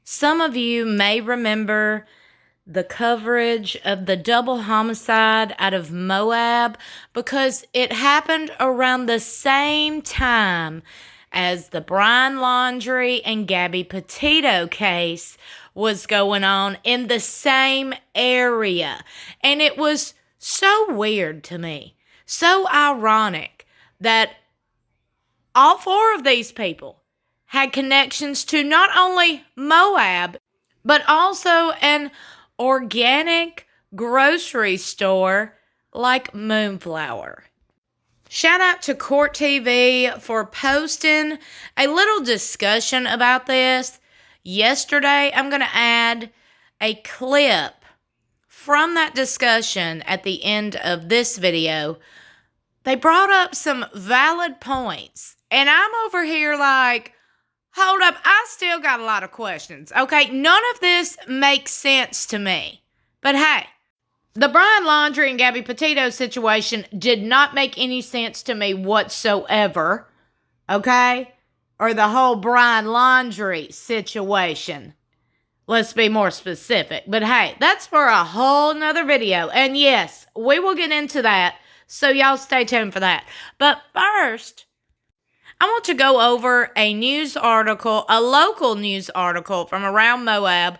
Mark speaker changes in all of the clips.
Speaker 1: Some of you may remember the coverage of the double homicide out of Moab because it happened around the same time as the Brian Laundrie and Gabby Petito case was going on in the same area. And it was so weird to me, so ironic that all four of these people had connections to not only Moab, but also an organic grocery store like Moonflower. Shout out to Court TV for posting a little discussion about this. Yesterday, I'm going to add a clip from that discussion at the end of this video. They brought up some valid points, and I'm over here like, hold up, I still got a lot of questions, okay? None of this makes sense to me. But hey, the Brian Laundrie and Gabby Petito situation did not make any sense to me whatsoever, okay? Or the whole Brian Laundrie situation. Let's be more specific. But hey, that's for a whole nother video. And yes, we will get into that, so y'all stay tuned for that. But first, I want to go over a news article, a local news article from around Moab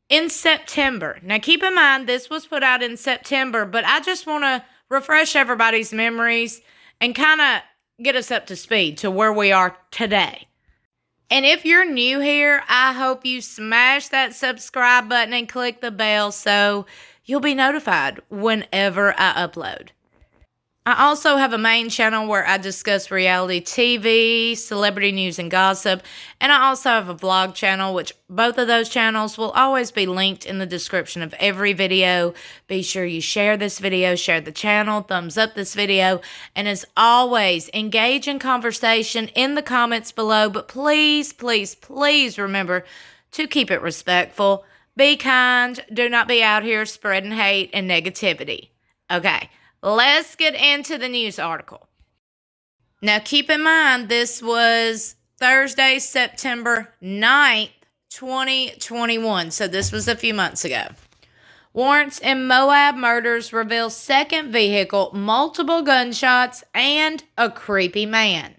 Speaker 1: in September. Now, keep in mind, this was put out in September, but I just want to refresh everybody's memories and kind of get us up to speed to where we are today. And if you're new here, I hope you smash that subscribe button and click the bell so you'll be notified whenever I upload. I also have a main channel where I discuss reality TV, celebrity news, and gossip. And I also have a vlog channel, which both of those channels will always be linked in the description of every video. Be sure you share this video, share the channel, thumbs up this video. And as always, engage in conversation in the comments below. But please, please, please remember to keep it respectful. Be kind. Do not be out here spreading hate and negativity. Okay. Let's get into the news article. Now, keep in mind, this was Thursday, September 9th, 2021. So this was a few months ago. Warrants in Moab murders reveal second vehicle, multiple gunshots, and a creepy man.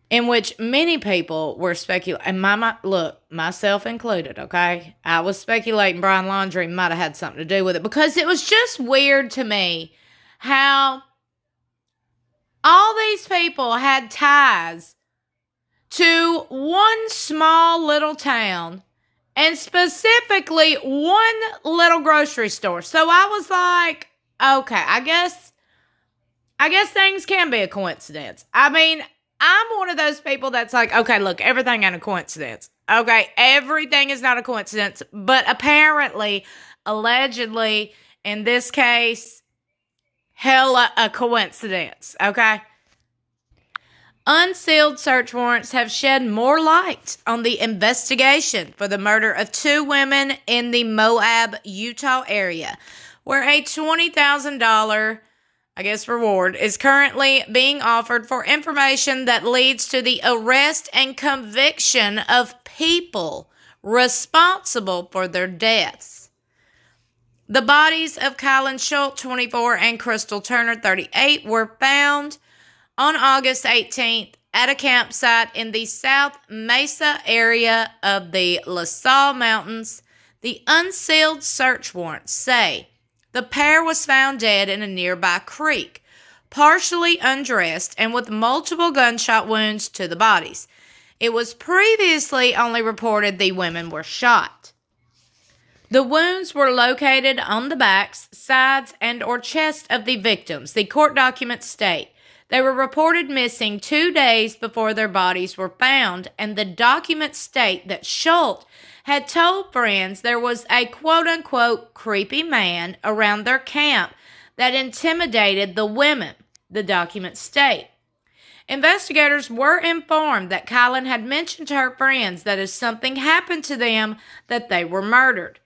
Speaker 1: In which many people were speculating, and look, myself included, okay? I was speculating Brian Laundrie might have had something to do with it because it was just weird to me how all these people had ties to one small little town and specifically one little grocery store. So I was like, okay, I guess things can be a coincidence. I mean, I'm one of those people that's like, okay, look, everything ain't a coincidence. Okay, everything is not a coincidence, but apparently, allegedly, in this case, hella a coincidence, okay? Unsealed search warrants have shed more light on the investigation for the murder of two women in the Moab, Utah area, where a $20,000, reward is currently being offered for information that leads to the arrest and conviction of people responsible for their deaths. The bodies of Kylin, 24, and Crystal Turner, 38, were found on August 18th at a campsite in the South Mesa area of the La Salle Mountains. The unsealed search warrants say the pair was found dead in a nearby creek, partially undressed and with multiple gunshot wounds to the bodies. It was previously only reported the women were shot. The wounds were located on the backs, sides, and or chest of the victims. The court documents state they were reported missing 2 days before their bodies were found, and the documents state that Schultz had told friends there was a quote-unquote creepy man around their camp that intimidated the women, the documents state. Investigators were informed that Kylin had mentioned to her friends that if something happened to them, that they were murdered.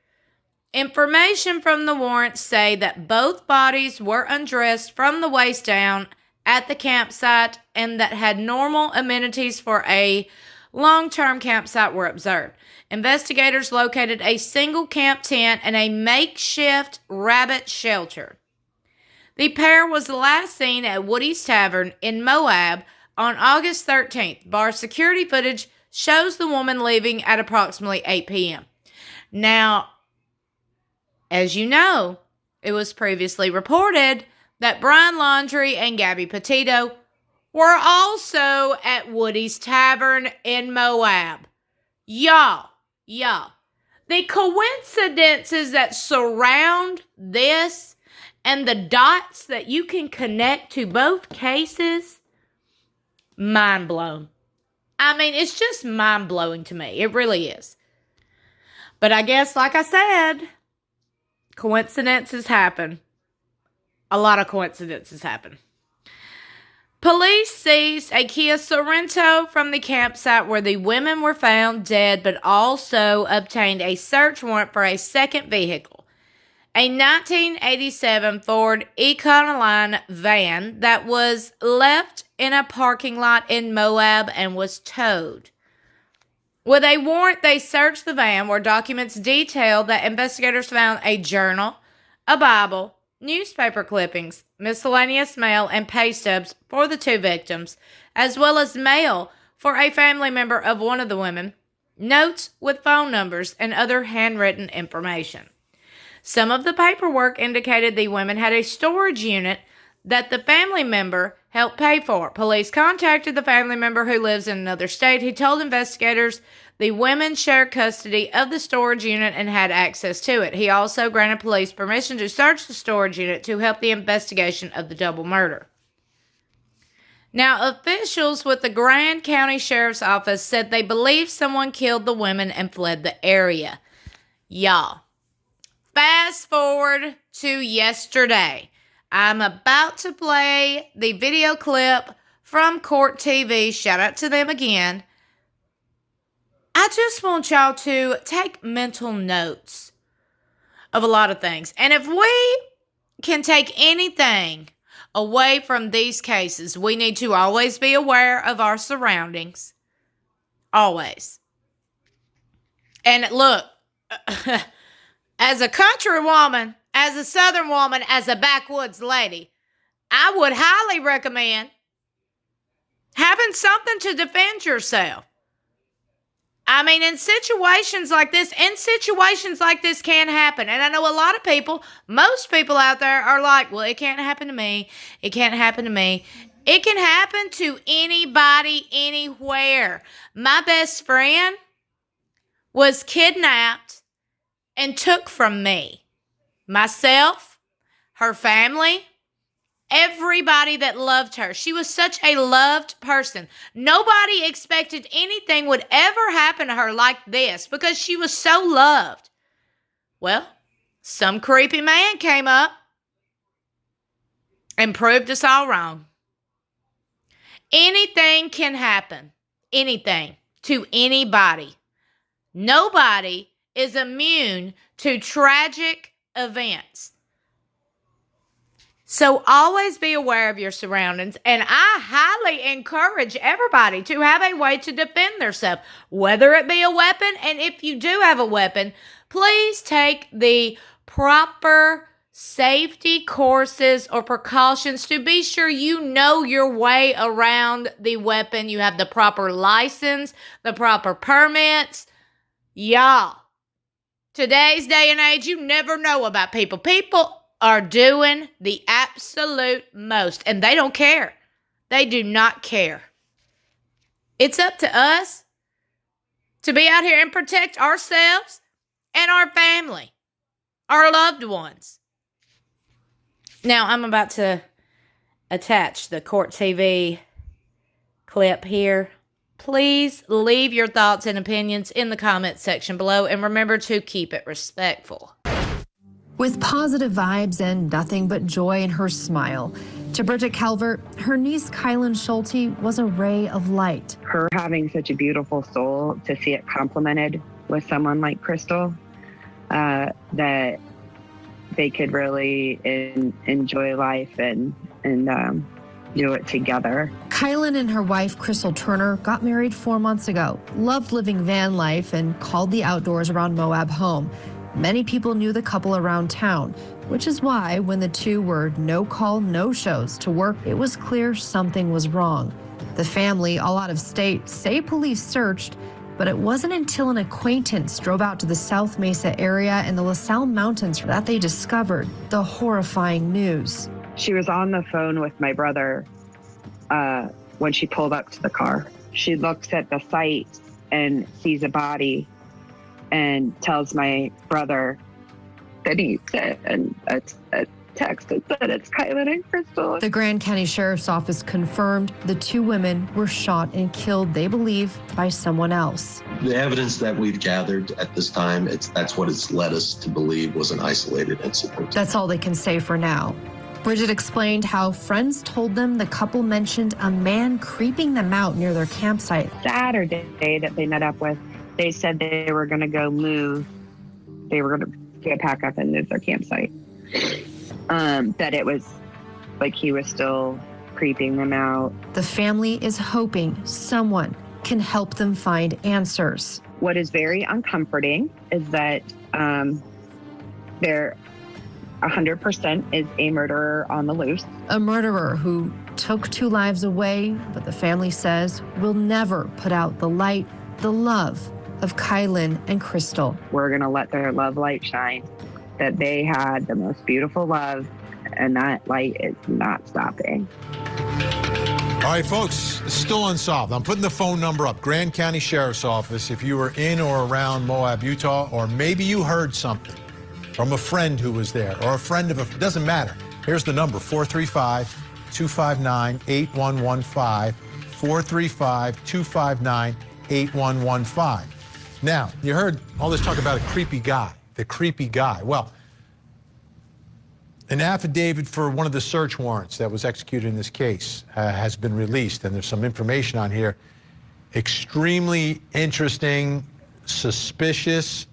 Speaker 1: Information from the warrants say that both bodies were undressed from the waist down at the campsite and that had normal amenities for a long-term campsite were observed. Investigators located a single camp tent and a makeshift rabbit shelter. The pair was last seen at Woody's Tavern in Moab on August 13th. Bar security footage shows the woman leaving at approximately 8 p.m. Now, as you know, it was previously reported that Brian Laundrie and Gabby Petito were also at Woody's Tavern in Moab. Y'all, the coincidences that surround this and the dots that you can connect to both cases, mind blown. I mean, it's just mind blowing to me. It really is. But I guess, like I said, coincidences happen. A lot of coincidences happen. Police seized a Kia Sorento from the campsite where the women were found dead, but also obtained a search warrant for a second vehicle, a 1987 Ford Econoline van that was left in a parking lot in Moab and was towed. With a warrant, they searched the van where documents detailed that investigators found a journal, a Bible, newspaper clippings, miscellaneous mail, and pay stubs for the two victims, as well as mail for a family member of one of the women, notes with phone numbers, and other handwritten information. Some of the paperwork indicated the women had a storage unit that the family member helped pay for. Police contacted the family member who lives in another state. He told investigators the women shared custody of the storage unit and had access to it. He also granted police permission to search the storage unit to help the investigation of the double murder. Now, officials with the Grand County Sheriff's Office said they believe someone killed the women and fled the area. Y'all, fast forward to yesterday. I'm about to play the video clip from Court TV. Shout out to them again. I just want y'all to take mental notes of a lot of things. And if we can take anything away from these cases, we need to always be aware of our surroundings. Always. And look, as a country woman, as a southern woman, as a backwoods lady, I would highly recommend having something to defend yourself. I mean, in situations like this can happen. And I know a lot of people, most people out there are like, well, it can't happen to me. It can't happen to me. It can happen to anybody, anywhere. My best friend was kidnapped and took from me. Myself, her family, everybody that loved her. She was such a loved person. Nobody expected anything would ever happen to her like this because she was so loved. Well, some creepy man came up and proved us all wrong. Anything can happen. Anything to anybody. Nobody is immune to tragic events. So always be aware of your surroundings, and I highly encourage everybody to have a way to defend themselves, whether it be a weapon, and if you do have a weapon, please take the proper safety courses or precautions to be sure you know your way around the weapon. You have the proper license, the proper permits. Y'all, today's day and age, you never know about people. People are doing the absolute most, and they don't care. They do not care. It's up to us to be out here and protect ourselves and our family, our loved ones. Now, I'm about to attach the Court TV clip here. Please leave your thoughts and opinions in the comments section below, and remember to keep it respectful.
Speaker 2: With positive vibes and nothing but joy in her smile, to Bridget Calvert, her niece Kylin Schulte was a ray of light.
Speaker 3: Her having such a beautiful soul, to see it complemented with someone like Crystal, that they could really enjoy life and do it together.
Speaker 2: Kylin and her wife, Crystal Turner, got married 4 months ago, loved living van life, and called the outdoors around Moab home. Many people knew the couple around town, which is why when the two were no-call, no-shows to work, it was clear something was wrong. The family, all out of state, say police searched, but it wasn't until an acquaintance drove out to the South Mesa area in the LaSalle Mountains that they discovered the horrifying news.
Speaker 3: She was on the phone with my brother when she pulled up to the car. She looks at the site and sees a body and tells my brother that he sent a text that said it's Kylin and Crystal.
Speaker 2: The Grand County Sheriff's Office confirmed the two women were shot and killed, they believe, by someone else.
Speaker 4: The evidence that we've gathered at this time, that's what it's led us to believe was an isolated incident.
Speaker 2: That's all they can say for now. Bridget explained how friends told them the couple mentioned a man creeping them out near their campsite.
Speaker 3: Saturday that they met up with, they said they were going to go move. They were going to pack up and move their campsite. That it was like he was still creeping them out.
Speaker 2: The family is hoping someone can help them find answers.
Speaker 3: What is very uncomforting is that there 100% is a murderer on the loose.
Speaker 2: A murderer who took two lives away, but the family says will never put out the light, the love of Kylin and Crystal.
Speaker 3: We're going to let their love light shine, that they had the most beautiful love, and that light is not stopping.
Speaker 5: All right, folks, it's still unsolved. I'm putting the phone number up, Grand County Sheriff's Office, if you were in or around Moab, Utah, or maybe you heard something from a friend who was there, or a friend of a, doesn't matter. Here's the number, 435-259-8115, 435-259-8115. Now, you heard all this talk about a creepy guy, the creepy guy. Well, an affidavit for one of the search warrants that was executed in this case has been released, and there's some information on here. Extremely interesting, suspicious,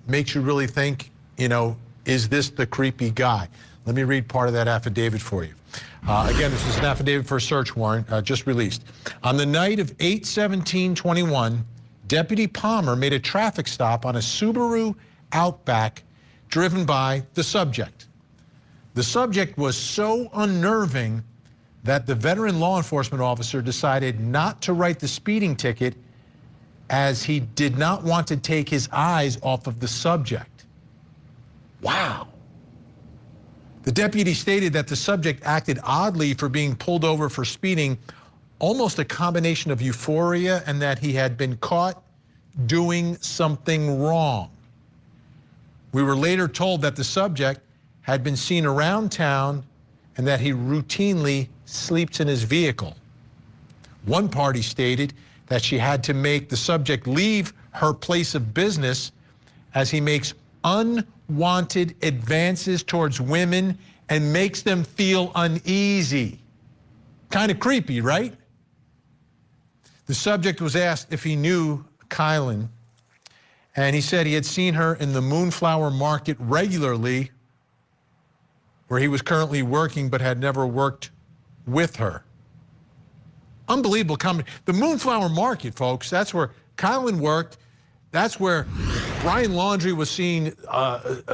Speaker 5: makes you really think, you know, is this the creepy guy? Let me read part of that affidavit for you. Again, this is an affidavit for a search warrant just released. On the night of 8/17/21, Deputy Palmer made a traffic stop on a Subaru Outback driven by the subject. The subject was so unnerving that the veteran law enforcement officer decided not to write the speeding ticket as he did not want to take his eyes off of the subject. Wow. The deputy stated that the subject acted oddly for being pulled over for speeding, almost a combination of euphoria and that he had been caught doing something wrong. We were later told that the subject had been seen around town and that he routinely sleeps in his vehicle. One party stated that she had to make the subject leave her place of business as he makes unwanted advances towards women and makes them feel uneasy. Kind of creepy, right? The subject was asked if he knew Kylin, and he said he had seen her in the Moonflower Market regularly, where he was currently working but had never worked with her. Unbelievable comment. The Moonflower Market, folks, that's where Kylin worked. That's where Brian Laundrie was seen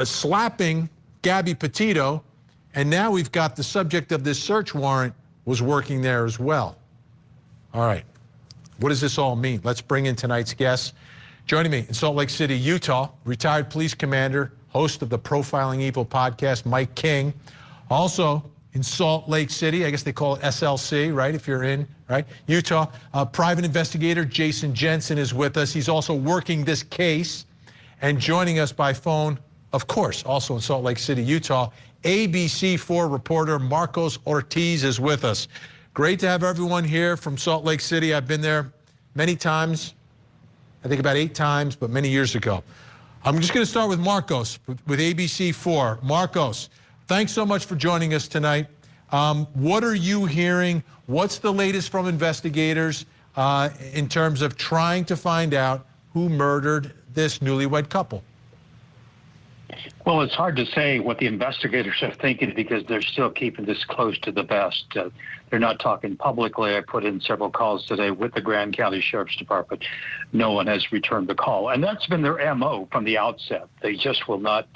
Speaker 5: slapping Gabby Petito, and now we've got the subject of this search warrant was working there as well. All right, what does this all mean? Let's bring in tonight's guests. Joining me in Salt Lake City, Utah, retired police commander, host of the Profiling Evil podcast, Mike King. Also in Salt Lake City, I guess they call it SLC, right, if you're in, right, Utah. Private investigator Jason Jensen is with us. He's also working this case. And joining us by phone, of course, also in Salt Lake City, Utah, ABC4 reporter Marcos Ortiz is with us. Great to have everyone here from Salt Lake City. I've been there many times, I think about 8 times, but many years ago. I'm just going to start with Marcos, with ABC4. Marcos, thanks so much for joining us tonight. What are you hearing? What's the latest from investigators in terms of trying to find out who murdered this newlywed couple?
Speaker 6: Well, it's hard to say what the investigators are thinking because they're still keeping this close to the vest. They're not talking publicly. I put in several calls today with the Grand County Sheriff's Department. No one has returned the call. And that's been their MO from the outset. They just will not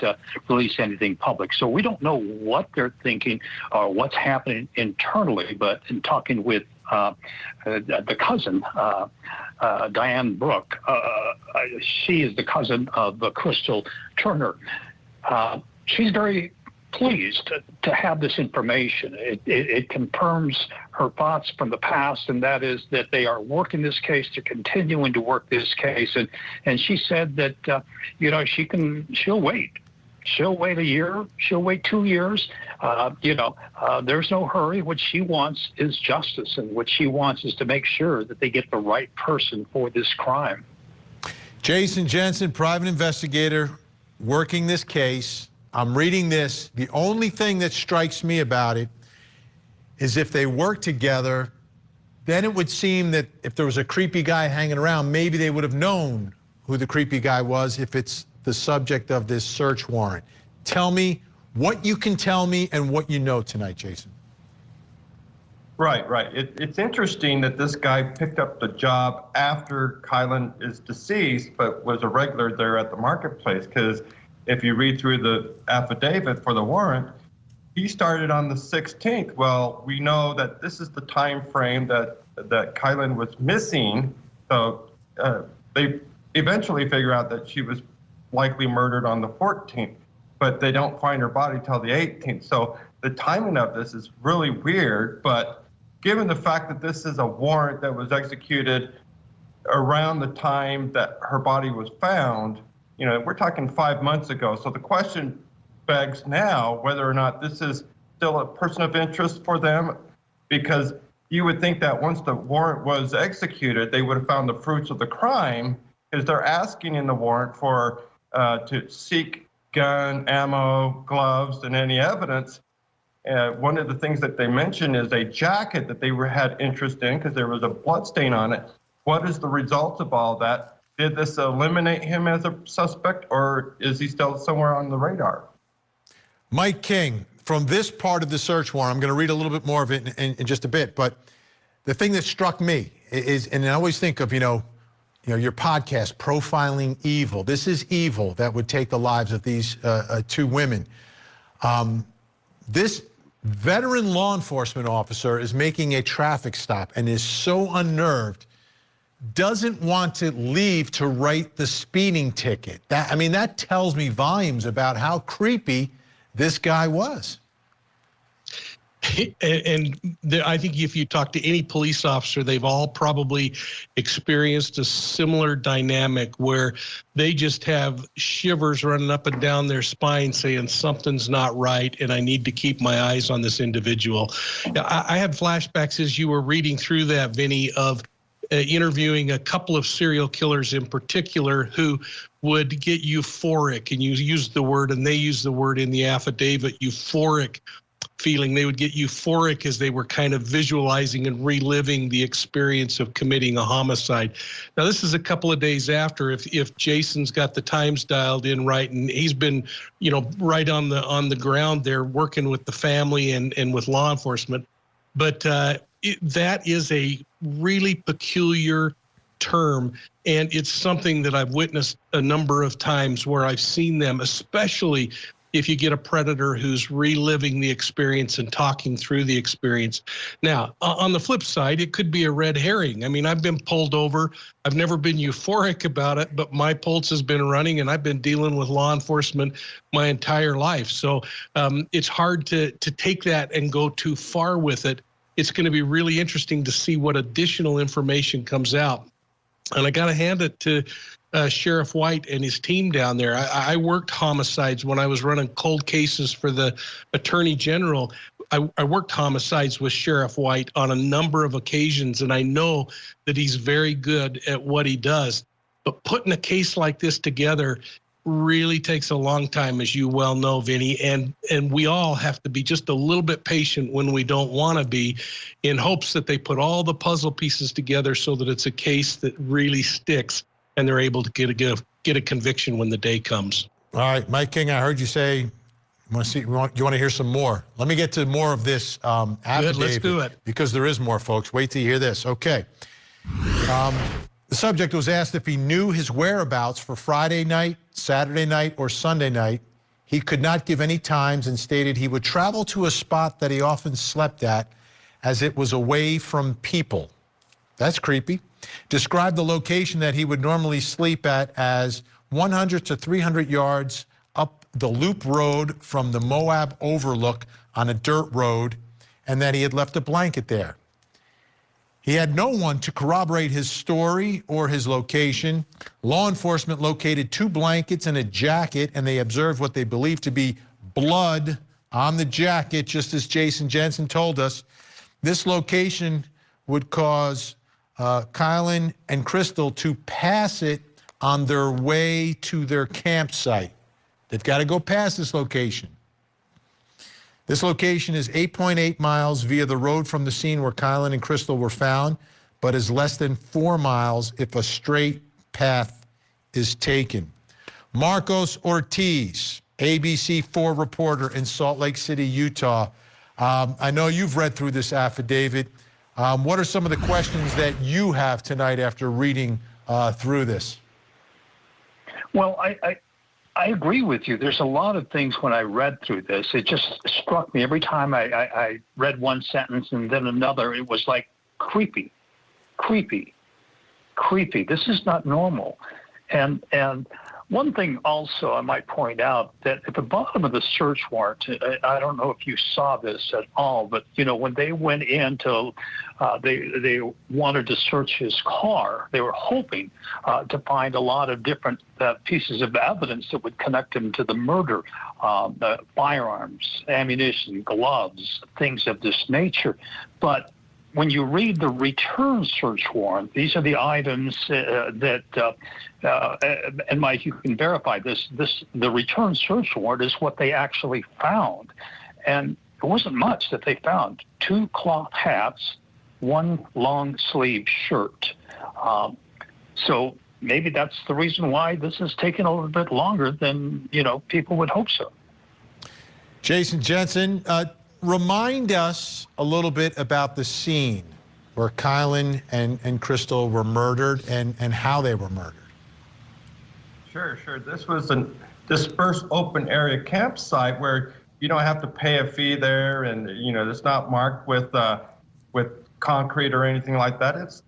Speaker 6: release anything public. So we don't know what they're thinking or what's happening internally, but in talking with the cousin, Diane Brooke, she is the cousin of Crystal Turner. She's very pleased to have this information. It confirms her thoughts from the past, and that is that they are working this case. They're continuing to work this case, and she said that she'll wait. She'll wait a year. She'll wait 2 years. There's no hurry. What she wants is justice, and what she wants is to make sure that they get the right person for this crime.
Speaker 5: Jason Jensen, private investigator, working this case. I'm reading this. The only thing that strikes me about it is if they work together, then it would seem that if there was a creepy guy hanging around, maybe they would have known who the creepy guy was if it's the subject of this search warrant. Tell me what you can tell me and what you know tonight, Jason.
Speaker 7: Right. It's interesting that this guy picked up the job after Kylin is deceased, but was a regular there at the marketplace, because if you read through the affidavit for the warrant, he started on the 16th. Well, we know that this is the time frame that Kylin was missing. So they eventually figure out that she was likely murdered on the 14th, but they don't find her body till the 18th. So the timing of this is really weird, but given the fact that this is a warrant that was executed around the time that her body was found, we're talking 5 months ago. So the question begs now whether or not this is still a person of interest for them, because you would think that once the warrant was executed, they would have found the fruits of the crime, because they're asking in the warrant for to seek gun, ammo, gloves, and any evidence. One of the things that they mentioned is a jacket that they had interest in because there was a blood stain on it. What is the result of all that? Did this eliminate him as a suspect, or is he still somewhere on the radar?
Speaker 5: Mike King, from this part of the search warrant, I'm going to read a little bit more of it in just a bit, but the thing that struck me is, and I always think of, your podcast, Profiling Evil. This is evil that would take the lives of these two women. This veteran law enforcement officer is making a traffic stop and is so unnerved, doesn't want to leave to write the speeding ticket. That tells me volumes about how creepy this guy was.
Speaker 8: I think if you talk to any police officer, they've all probably experienced a similar dynamic where they just have shivers running up and down their spine saying something's not right and I need to keep my eyes on this individual. I had flashbacks as you were reading through that, Vinny, of interviewing a couple of serial killers in particular who would get euphoric, and you used the word, and they used the word in the affidavit, euphoric feeling. They would get euphoric as they were kind of visualizing and reliving the experience of committing a homicide. Now, this is a couple of days after, if Jason's got the times dialed in right, and he's been, right on the ground there working with the family and with law enforcement. But that is a really peculiar term, and it's something that I've witnessed a number of times where I've seen them, especially if you get a predator who's reliving the experience and talking through the experience. Now, on the flip side, it could be a red herring. I've been pulled over. I've never been euphoric about it, but my pulse has been running, and I've been dealing with law enforcement my entire life. So it's hard to take that and go too far with it. It's going to be really interesting to see what additional information comes out. And I got to hand it to Sheriff White and his team down there. I worked homicides when I was running cold cases for the Attorney General. I worked homicides with Sheriff White on a number of occasions, and I know that he's very good at what he does. But putting a case like this together really takes a long time, as you well know, Vinny, and we all have to be just a little bit patient when we don't want to be, in hopes that they put all the puzzle pieces together so that it's a case that really sticks and they're able to get a conviction when the day comes.
Speaker 5: All right, Mike King, I heard you say you want to hear some more. Let me get to more of this affidavit.
Speaker 8: Good, let's do it.
Speaker 5: Because there is more, folks. Wait till you hear this. Okay. The subject was asked if he knew his whereabouts for Friday night, Saturday night, or Sunday night. He could not give any times and stated he would travel to a spot that he often slept at as it was away from people. That's creepy. Described the location that he would normally sleep at as 100 to 300 yards up the loop road from the Moab overlook on a dirt road, and that he had left a blanket there. He had no one to corroborate his story or his location. Law enforcement located 2 blankets and a jacket, and they observed what they believed to be blood on the jacket, just as Jason Jensen told us. This location would cause Kylin and Crystal to pass it on their way to their campsite. They've got to go past this location. This location is 8.8 miles via the road from the scene where Kylin and Crystal were found, but is less than 4 miles if a straight path is taken. Marcos Ortiz, ABC4 reporter in Salt Lake City, Utah. I know you've read through this affidavit. What are some of the questions that you have tonight after reading through this?
Speaker 6: Well, I agree with you. There's a lot of things when I read through this. It just struck me every time I read one sentence and then another. It was like creepy. This is not normal. And one thing also I might point out that at the bottom of the search warrant, I don't know if you saw this at all, but when they went in to, they wanted to search his car. They were hoping to find a lot of different pieces of evidence that would connect him to the murder, firearms, ammunition, gloves, things of this nature. But when you read the return search warrant, these are the items that, and Mike, you can verify this, the return search warrant is what they actually found. And it wasn't much that they found. 2 cloth hats, 1 long sleeve shirt. So maybe that's the reason why this has taken a little bit longer than, people would hope so.
Speaker 5: Jason Jensen, remind us a little bit about the scene where Kylin and Crystal were murdered and how they were murdered.
Speaker 7: Sure. This was a dispersed open area campsite where you don't have to pay a fee there, and it's not marked with concrete or anything like that. It's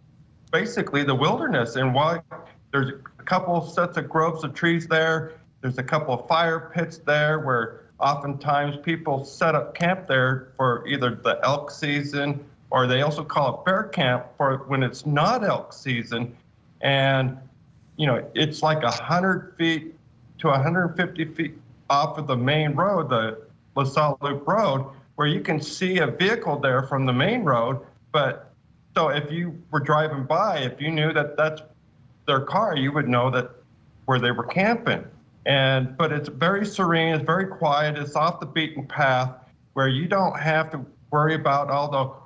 Speaker 7: basically the wilderness, and while there's a couple sets of groves of trees there, there's a couple of fire pits there where oftentimes people set up camp there for either the elk season, or they also call it bear camp for when it's not elk season. And, it's like 100 feet to 150 feet off of the main road, the LaSalle Loop Road, where you can see a vehicle there from the main road. But so if you were driving by, if you knew that that's their car, you would know that where they were camping. But it's very serene, it's very quiet, it's off the beaten path where you don't have to worry about all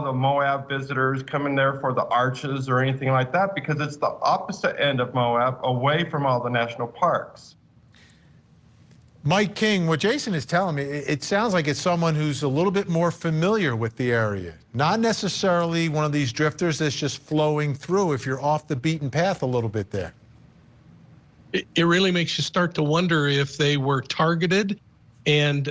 Speaker 7: the Moab visitors coming there for the arches or anything like that, because it's the opposite end of Moab, away from all the national parks.
Speaker 5: Mike King, what Jason is telling me, it sounds like it's someone who's a little bit more familiar with the area. Not necessarily one of these drifters that's just flowing through if you're off the beaten path a little bit there.
Speaker 8: It really makes you start to wonder if they were targeted and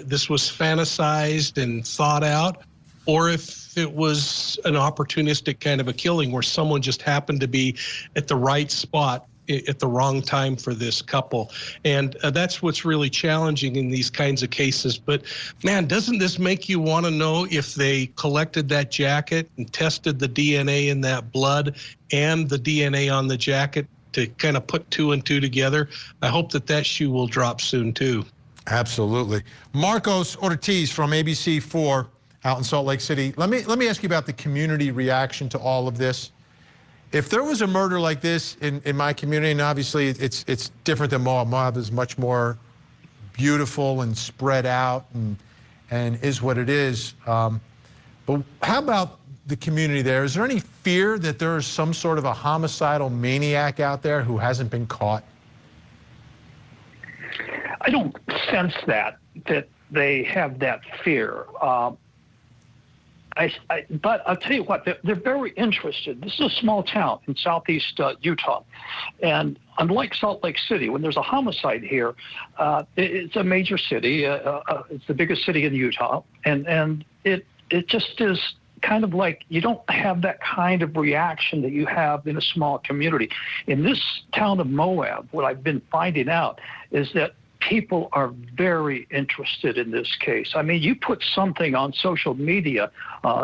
Speaker 8: this was fantasized and thought out, or if it was an opportunistic kind of a killing where someone just happened to be at the right spot at the wrong time for this couple. And that's what's really challenging in these kinds of cases. But man, doesn't this make you want to know if they collected that jacket and tested the DNA in that blood and the DNA on the jacket to kind of put 2 and 2 together? I hope that shoe will drop soon too.
Speaker 5: Absolutely. Marcos Ortiz from ABC4 out in Salt Lake City. Let me ask you about the community reaction to all of this. If there was a murder like this in my community, and obviously it's different than Moab. Moab is much more beautiful and spread out and is what it is. But how about the community there? Is there any fear that there is some sort of a homicidal maniac out there who hasn't been caught?
Speaker 6: don't sense that they have that fear. But I'll tell you what, they're very interested. This is a small town in southeast Utah. And unlike Salt Lake City, when there's a homicide here, it's a major city. It's the biggest city in Utah. And it just is kind of like you don't have that kind of reaction that you have in a small community. In this town of Moab, what I've been finding out is that people are very interested in this case. I mean, you put something on social media,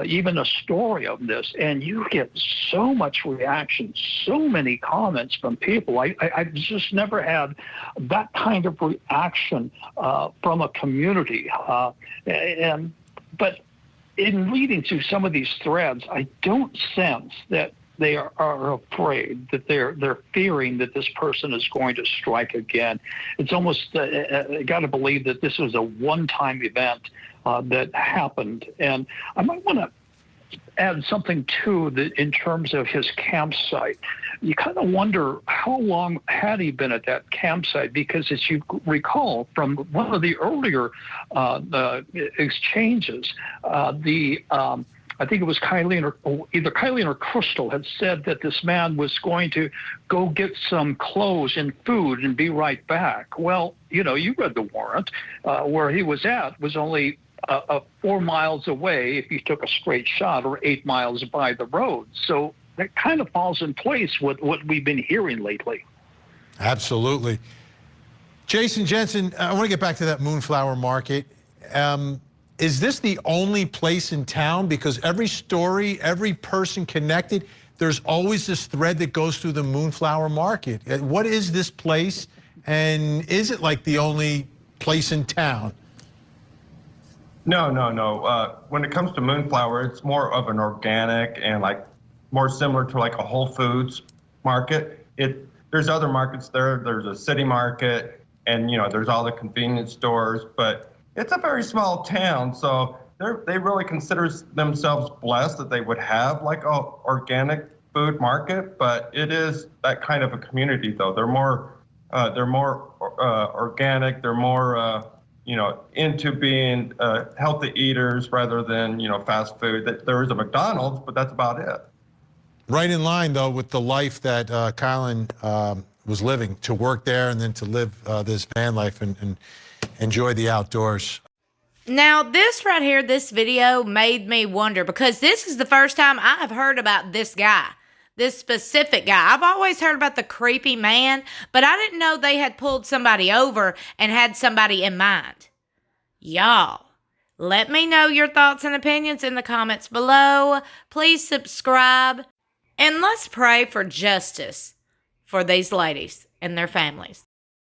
Speaker 6: even a story of this, and you get so much reaction, so many comments from people. I've just never had that kind of reaction from a community. But in reading through some of these threads, I don't sense that they are afraid, that they're fearing that this person is going to strike again. It's almost got to believe that this was a one-time event that happened. And I might want to add something too, that in terms of his campsite. You kind of wonder how long had he been at that campsite, because as you recall from one of the earlier exchanges, I think it was Kylin, or either Kylin or Crystal had said that this man was going to go get some clothes and food and be right back. Well, you know, you read the warrant. Where he was at was only 4 miles away if you took a straight shot, or 8 miles by the road. So that kind of falls in place with what we've been hearing lately.
Speaker 5: Absolutely. Jason Jensen, I want to get back to that Moonflower Market. Is this the only place in town? Because every story, every person connected, there's always this thread that goes through the Moonflower Market. What is this place? And is it like the only place in town?
Speaker 7: No. When it comes to Moonflower, it's more of an organic and like more similar to like a Whole Foods market. There's other markets there. There's a city market, and you know, there's all the convenience stores, but it's a very small town, so they really consider themselves blessed that they would have like a organic food market. But it is that kind of a community, though. They're more organic. They're more into being healthy eaters rather than fast food. There is a McDonald's, but that's about it.
Speaker 5: Right in line, though, with the life that Kylin was living, to work there and then to live this van life and enjoy the outdoors.
Speaker 1: Now, this right here, this video made me wonder, because this is the first time I have heard about this guy, this specific guy. I've always heard about the creepy man, but I didn't know they had pulled somebody over and had somebody in mind. Y'all, let me know your thoughts and opinions in the comments below. Please subscribe, and let's pray for justice for these ladies and their families.